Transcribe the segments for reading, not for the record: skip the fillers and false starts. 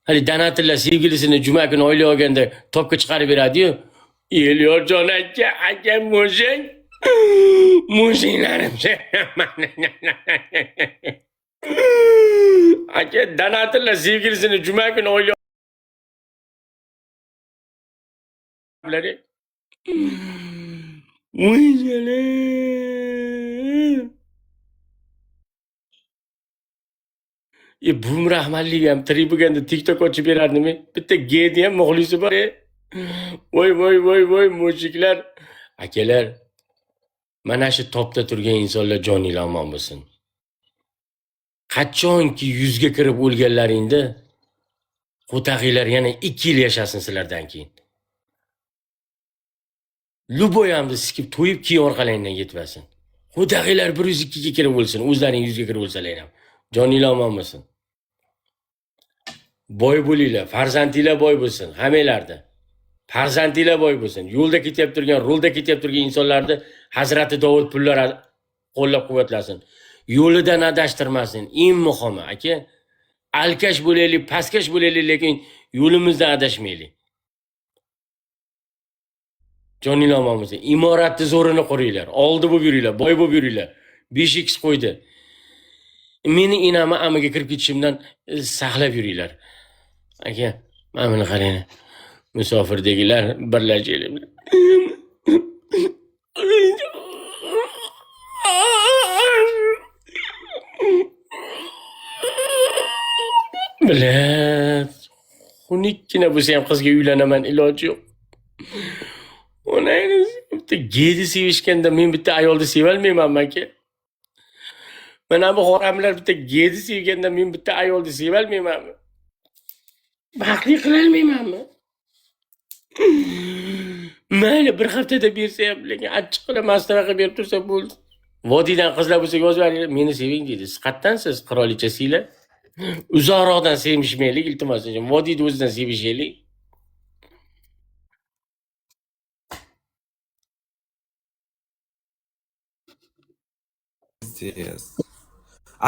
Hani Danatilla sevgilisini cuma günü öyle olganda topga chiqarib beradi-yu. Elyorjon aka mujik. Mujiklarim. Aka Danatilla sevgilisini cuma günü öyle olganda Mujiklarim. Bumrah Mallik ham tirik bo'lganda TikTok ochib berardimi? Bitta G'ni ham muxlisi bor. Voy mushuklar. Akalar, mana shu topda turgan insonlar joninglar omon bo'lsin. Qachonki yuzga kirib o'lganlaringda qo'tag'inglar yana 2 yil yashasin sizlardan keyin. Luboyamni sikib to'yib keyin orqalangdan yetmasin. Qo'tag'inglar 102 ga kirib o'lsin, o'zlaring 100 ga kirib o'lsalar ham. Joninglar omon bo'lsin. Boy bo'linglar, farzandinglar boy bo'lsin, hammanglarda. Farzandinglar boy bo'lsin. Yo'lda ketib turgan, rulda ketib turgan insonlarni Hazrati Davud pullar qo'llab-quvvatlasin. Yo'lidan adashtirmasin. Eng muhimi, aka, alkash bo'laylik, pastkash bo'laylik, lekin yo'limizdan adashmaylik. Joninglar omon bo'lsin. Imoratni zo'rini quringlar, oldi bo'lib yuringlar, boy bo'lib yuringlar. 5x qo'ydi. Meni inamni amiga kirib ketishimdan saqlab yuringlar. Aka, mana buni qarang. Musofirdagilar birlashaylik. Bilat. Xunukgina bo'lsa ham qizga uylanaman, iloji yo'q. Onangni bitta G'ni sevishganda men bitta ayolni sevalmaymanmi aka? Mana bu xoramlar bitta G'ni sevganda men bitta ayolni sevalmaymanmi? Baxtli qilolmaymanmi? Mayli, bir haftada bersa ham, lekin achchiq qilib maslahat qilib berib tursa bo'ldi. Vodiydan qizlar bo'lsa yozib beringlar, meni seving deydi. Siz qayerdansiz, qirolichasizlar? Uzoqroqdan sevishmaylik, iltimos, vodiyni o'zidan sevishaylik.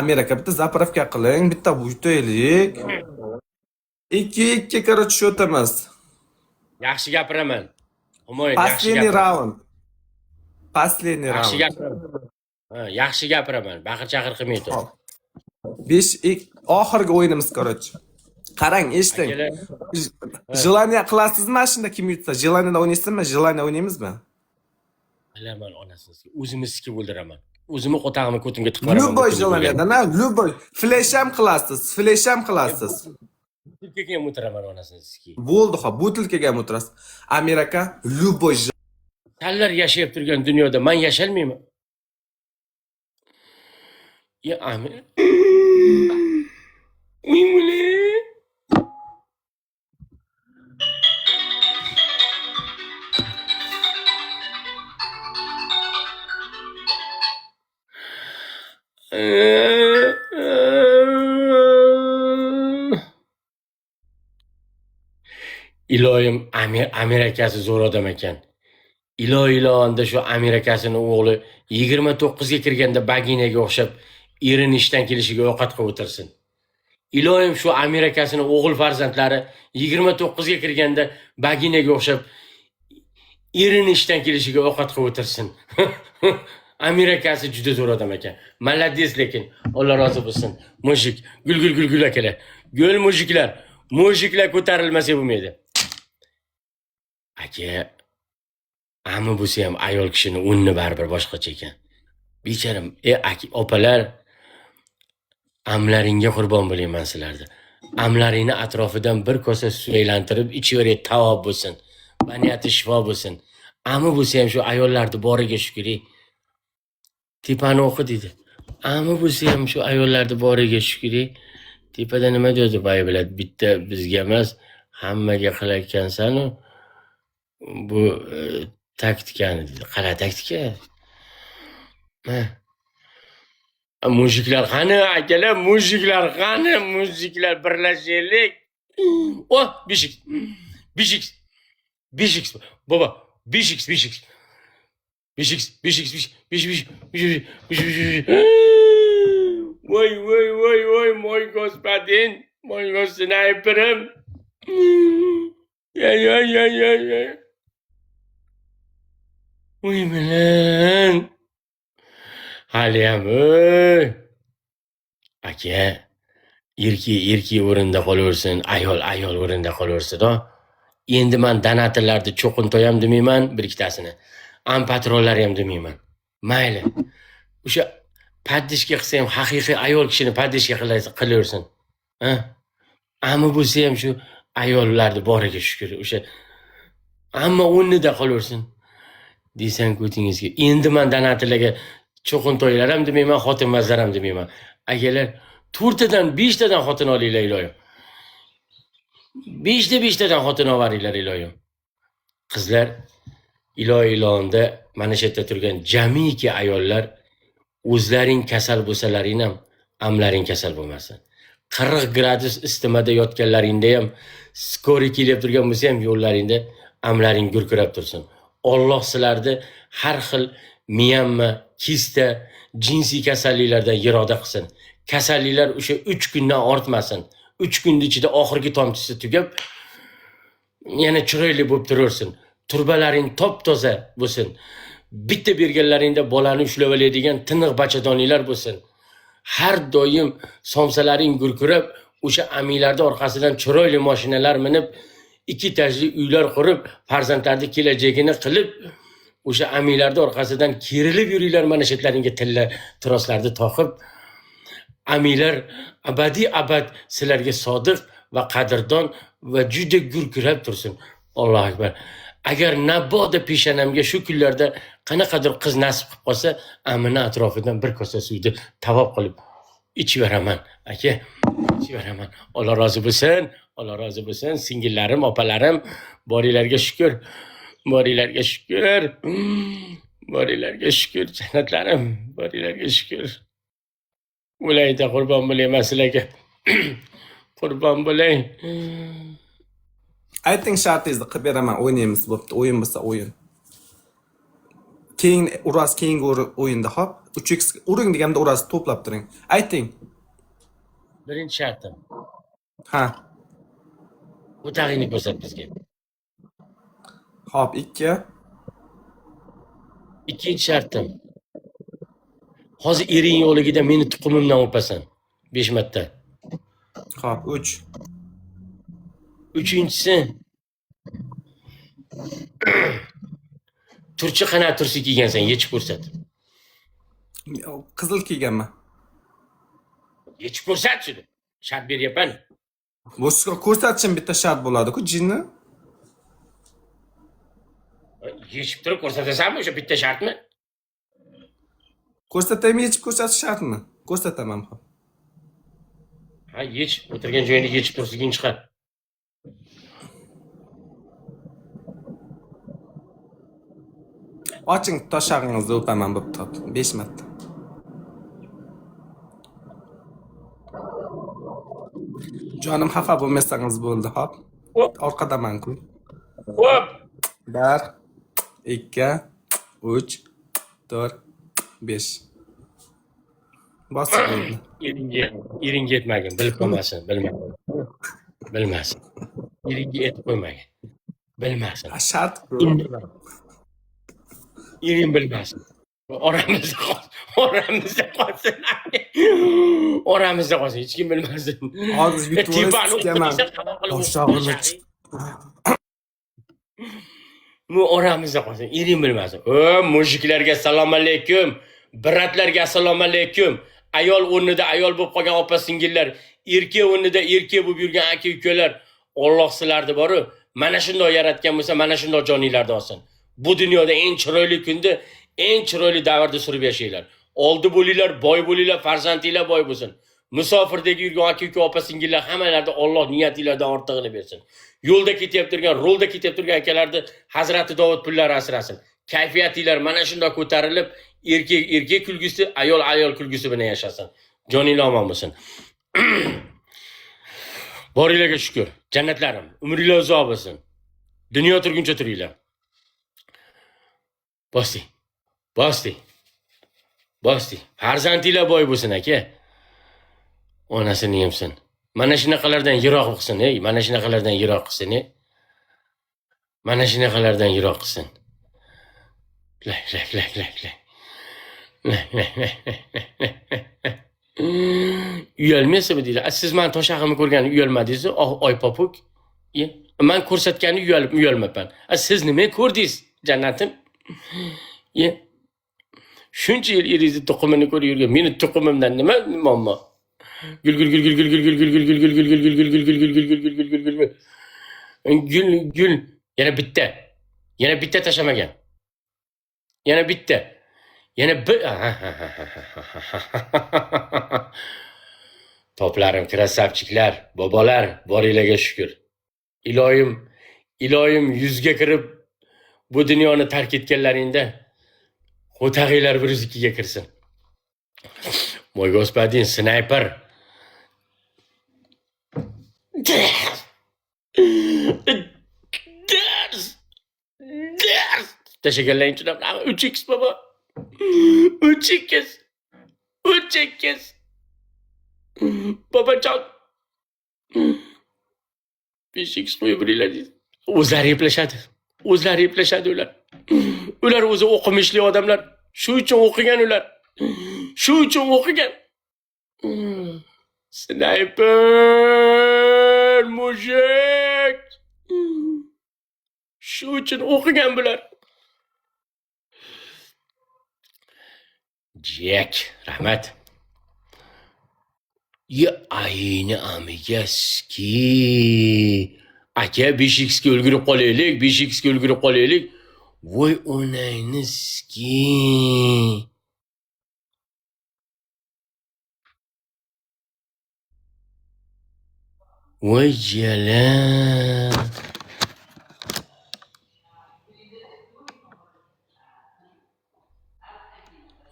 Amerika bitta zapravka qiling, bitta buytaylik. 2 karot o'tamiz. Yaxshi gapiraman. Humoyin, Последний раунд. Последний Yaxshi раунд. gapiraman. Ha, yaxshi gapiraman. Baqir-chaqir qilmay tur. 5 oxirgi o'yinimiz, короче. Qarang, eshiting. Jelaniya qilasizmi mana shunda kim yutsa? Jelaniyada o'ynaysizmi? Jelaniya o'ynaymizmi? Bilaman onasini. O'zimni sikib o'ldiraman. O'zimni qo'tag'imni ko'timga tiqvaraman. Любой Jelaniyada, любой. Flash ham qilasiz, flash ham qilasiz. Butilkaga ham o'tiraman onasini sikib. Bo'ldi, xo'p, butilkaga ham o'tirasiz. Amerika любой. Senlar yashayib turgan dunyoda men yashalmayman. Ya amin. Mimuli. Iloyim, Amerikasi zo'r odam ekan. Iloyilonda shu Amerikasining o'g'li 29 ga kirganda baginaga o'xshab erini ishdan kelishiga ovqat qilib o'tirsin. Iloyim shu Amerikasining o'g'il farzandlari 29 ga kirganda baginaga o'xshab erini ishdan kelishiga ovqat qilib o'tirsin. Amerikasi juda zo'r odam ekan. Malades, lekin Alloh rozi bo'lsin. Mujik, gul akalar. Gul mujiklar. Mujiklar ko'tarilmasa bo'lmaydi. Aka, ammo bo'lsa ham ayol kishini o'nni baribir boshqacha ekan. Becharam, aka, opalar, amlaringga qurbon bo'layman sizlarga. Amlaringni atrofidan bir kosa suv aylantirib ichaverib tavob bo'lsin. Baniyati shifo bo'lsin. Ammo bo'lsa ham shu ayollarni boriga shukr. Tepani o'qi dedi. Ammo bo'lsa ham shu ayollarni boriga shukr. Tepada nima deydi boy biladi, bitta bizga emas, hammaga qilayotgansan-ku. Bu taktikani dedi. Qara taktika? Mujiklar qani, akalar, mujiklar qani, mujiklar birlashaylik. Oh, 5x. Baba, 5x. Voy, мой господин. Voy sniperim. Ya. Uy bilan. Haliyam oy. Aka, erki o'rinda qolaversin, ayol o'rinda qolaversin-da. Endi men donatorlarni cho'qin to'yam demayman, bir ikkitasini. Patrollar ham demayman. Mayli. O'sha paddishka qilsa ham haqiqiy ayol kishini paddishka qilaversin. Ha? Ammo bo'lsa ham shu ayollarni boriga shukr. O'sha hamma o'rnida qolaversin. Deysan ko'tingizga. Endi men donatorlarga cho'qin to'ylar ham demayman, xotinmazlar ham demayman. Akalar 4 tadan 5 tadan xotin olinglar iloyim. 5 tadan xotin ovaringlar iloyim. Qizlar iloyilonda mana shu yerda turgan jamiki ayollar o'zlaring kasal bo'lsalaring ham amlaring kasal bo'lmasin. 40 gradus isitmada yotganlaringda ham skori kelib turgan bo'lsa ham yo'llaringda amlaring gurkirab tursin. Alloh sizlarni har xil miyamma, kista, jinsiy kasalliklardan yiroqda qilsin. Kasalliklar o'sha 3 kundan ortmasin. 3 kun ichida oxirgi tomchisi tugab, yana chiroyli bo'lib turaversin. Turbalaring top-toza bo'lsin. Bitta berganlaringda bolani ushlab oladigan tiniq bachadoninglar bo'lsin. Har doim somsalaring gurkirab, o'sha amiylarda orqasidan chiroyli mashinalar minib, 2 etajli uylar qurib, farzandlarning kelajagini qilib, o'sha amiylarda orqasidan kerilib yuringlar, mana shetlaringga tilla troslarni toqib. Amiylar abad sizlarga sodiq va qadrdon va juda gurkirab tursin. Allohu akbar. Agar naboda peshanamga shu kunlarda qanaqadir qiz nasib qilib qolsa, amina atrofidan bir kosa suvni tavob qilib ichiveraman. Aka, ichiveraman. Alloh rozi bo'lsin. Alloh rozi bo'lsin. Singillarim, opalarim, boringlarga shukr. Boringlarga shukr. Boringlarga shukr, jannatlarim. Boringlarga shukr. Ulayda qurbon bo'layman sizlarga. Qurbon bo'lay. Ayting shartingizni qilib beraman, o'ynaymiz, bo'pti. O'yin bo'lsa o'yin. Keyin uras keyingi o'yinda hop 3x uring deganda urasi to'plab turing. Ayting. Birinchi shartim. Ha. O'tag'ingni ko'rsat bizga. Hop 2. Ikkinchi shartim. Hozir ering yo'ligida meni tuqumimdan o'pasan. 5 marta. Hop 3. Uchinchisi. Turchi qanday tursi kiygansan, yechib ko'rsat. Qizil kiyganman. Yechib ko'rsat shuni. Shart beryapman. Bu ko'rsatishim bitta shart bo'ladi-ku, jinni. Yechib turib ko'rsatasanmi o'sha bitta shartmi? Ko'rsataymi, yechib ko'rsatish shartmi? Ko'rsataman hop. Ha, yechib o'tirgan joyingda yechib tursiging chiqar. Oching toshag'ingizni o'paman bo'pti. 5 marta. Jonim xafa bo'lmasangiz bo'ldi, hop. Orqadaman-ku. Hop. 1 2 3 4 5. Bosib qo'ydi. Eringa yetmagin, bilib qo'ymasin, bilmasin. Eringa yetib qo'ymagin. Bilmasin. Shart. Ering bilmasin. Oramizda qolsin. Oramizda qolsin, hech kim bilmasin. Hozir YouTube'ga toshag'ini Bu oramizda qolsin, ering bilmasin. Mujiklarga assalomu alaykum, bratlarga assalomu alaykum. Ayol o'rnida ayol bo'lib qolgan opa singillar, erkak o'rnida erkak bo'lib yurgan aka ukalar, Alloh sizlarni boru mana shunday yaratgan bo'lsa, mana shunday joninglarni olsin. Bu dunyoda eng chiroyli kunda, eng chiroyli davrda surib yashanglar. Oldi bo'linglar, boy bo'linglar, farzandinglar boy bo'lsin. Musofirdagi yurgan aka uka opa singillar hammalarda Alloh niyatinglardan ortig'ini bersin. Yo'lda ketib turgan, rolda ketib turgan akalarni Hazrati Davud pullari asrasin. Kayfiyatinglar mana shunday ko'tarilib, erkak kulgusi, ayol kulgusi bilan yashasin. Joninglar omon bo'lsin. Boringlarga shukr. Jannatlarim, umringlar uzoq bo'lsin. Dunyo turguncha turinglar. Bosdi. Farzandinglar boy bo'lsin aka. Onasini yemsin. Mana shunaqalardan yiroq qilsin, ey. Mana shunaqalardan yiroq qilsin, ey. Mana shunaqalardan yiroq qilsin. Lay. Uyalmaysizmi deydi. Siz men toshag'imni ko'rganda uyalmadingiz-ku, oy popuk. Men ko'rsatganda uyalmayman. Siz nima ko'rdingiz, jannatim? Shuncha yil eringizni tuqumini ko'rib yurgan, meni tuqumimdan nima muammo? Gul. Yana bitta tashamagan. Yana bitta. Yana bir Toplarim krasavchiklar, bobolar, boringlarga shukr. Iloyim yuzga kirib bu dunyoni tark etganlaringda Xotag'inglar 102 ga kirsin. Moy господин, snayper. Ders. Tashakkallang uchun 3x baba. 3x. Babajon. 5x qo'yib beringlar. O'zlari eplashadi ular. Ular o'zi o'qimishli odamlar. Shu uchun o'qigan ular. Snayper mujik. Shu uchun o'qigan bular. Jack, rahmat. Ya ayni amigaski. Aka 5x ga ulgurib qolaylik. Voy onayniski. Voy jala.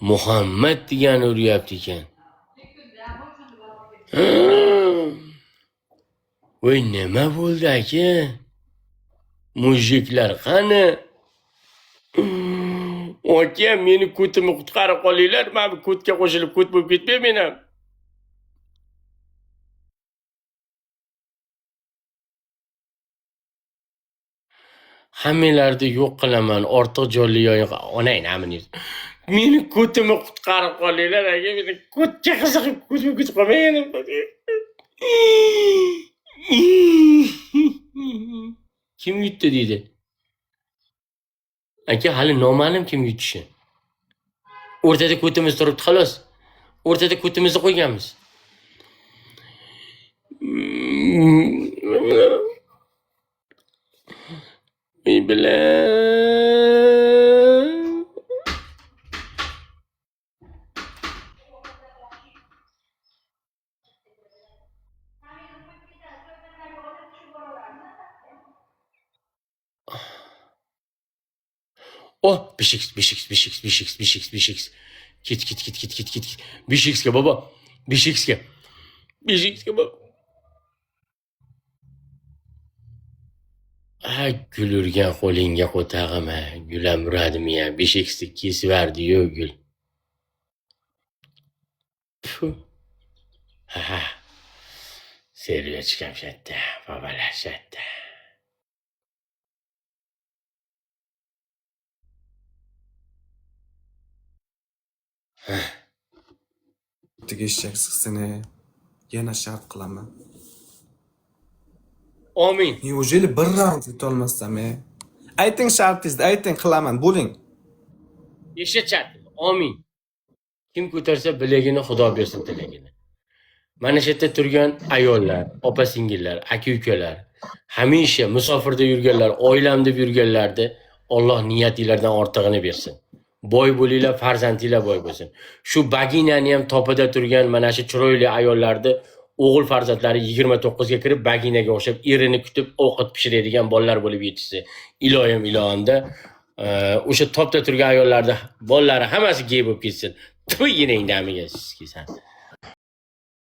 Muhammad degan uryapti ekan. Voy nima bo'ldi aka? Mujiklar qani? Aka, meni ko'timni qutqarib qolinglar, men bu ko'tga qo'shilib ko't bo'lib ketmayman ham. Hammanglarni yo'q qilaman, ortiq jonli yo'q. Onang namini. Meni ko'timni qutqarib qolinglar, aka, meni ko'tga qiziqib ko't bo'lib ketib qolmayman. Kim yutdi deydi. Aka, hali noma'lum kim yutishi. O'rtada ko'timiz turibdi, xolos. O'rtada ko'timizni qo'yganmiz. Oh, 5x. Git. 5x ga baba. 5x ga baba. Gul urgan qo'lingga qo'tag'im, gulam uradimi ya? 5x ni kesib berdi-yu gul. Seriya chiqamshatdi, babalashadi. Tegishchaksizsini yana shart qilaman. Amin. Неужели bir round yutolmasam? Ayting shartingizni, ayting qilaman, bo'ling. Yashachat. Amin. Kim ko'tarsa bilagini Xudo bersin tilagini. Mana shu yerda turgan ayollar, opa-singillar, aka-ukalar, hamisha musofirda yurganlar, oilam deb yurganlarni Alloh niyatinglardan ortig'ini bersin. Boy bo'linglar, farzandinglar boy bo'lsin. Shu baginani ham topida turgan mana shu chiroyli ayollarni o'g'il farzandlari 29 ga kirib baginaga o'xshab erini kutib ovqat pishiradigan bolalar bo'lib yetishsa, iloyim ilohimda o'sha topda turgan ayollarda bolalari hammasi gay bo'lib ketsin. To'y yinang damiga sizga.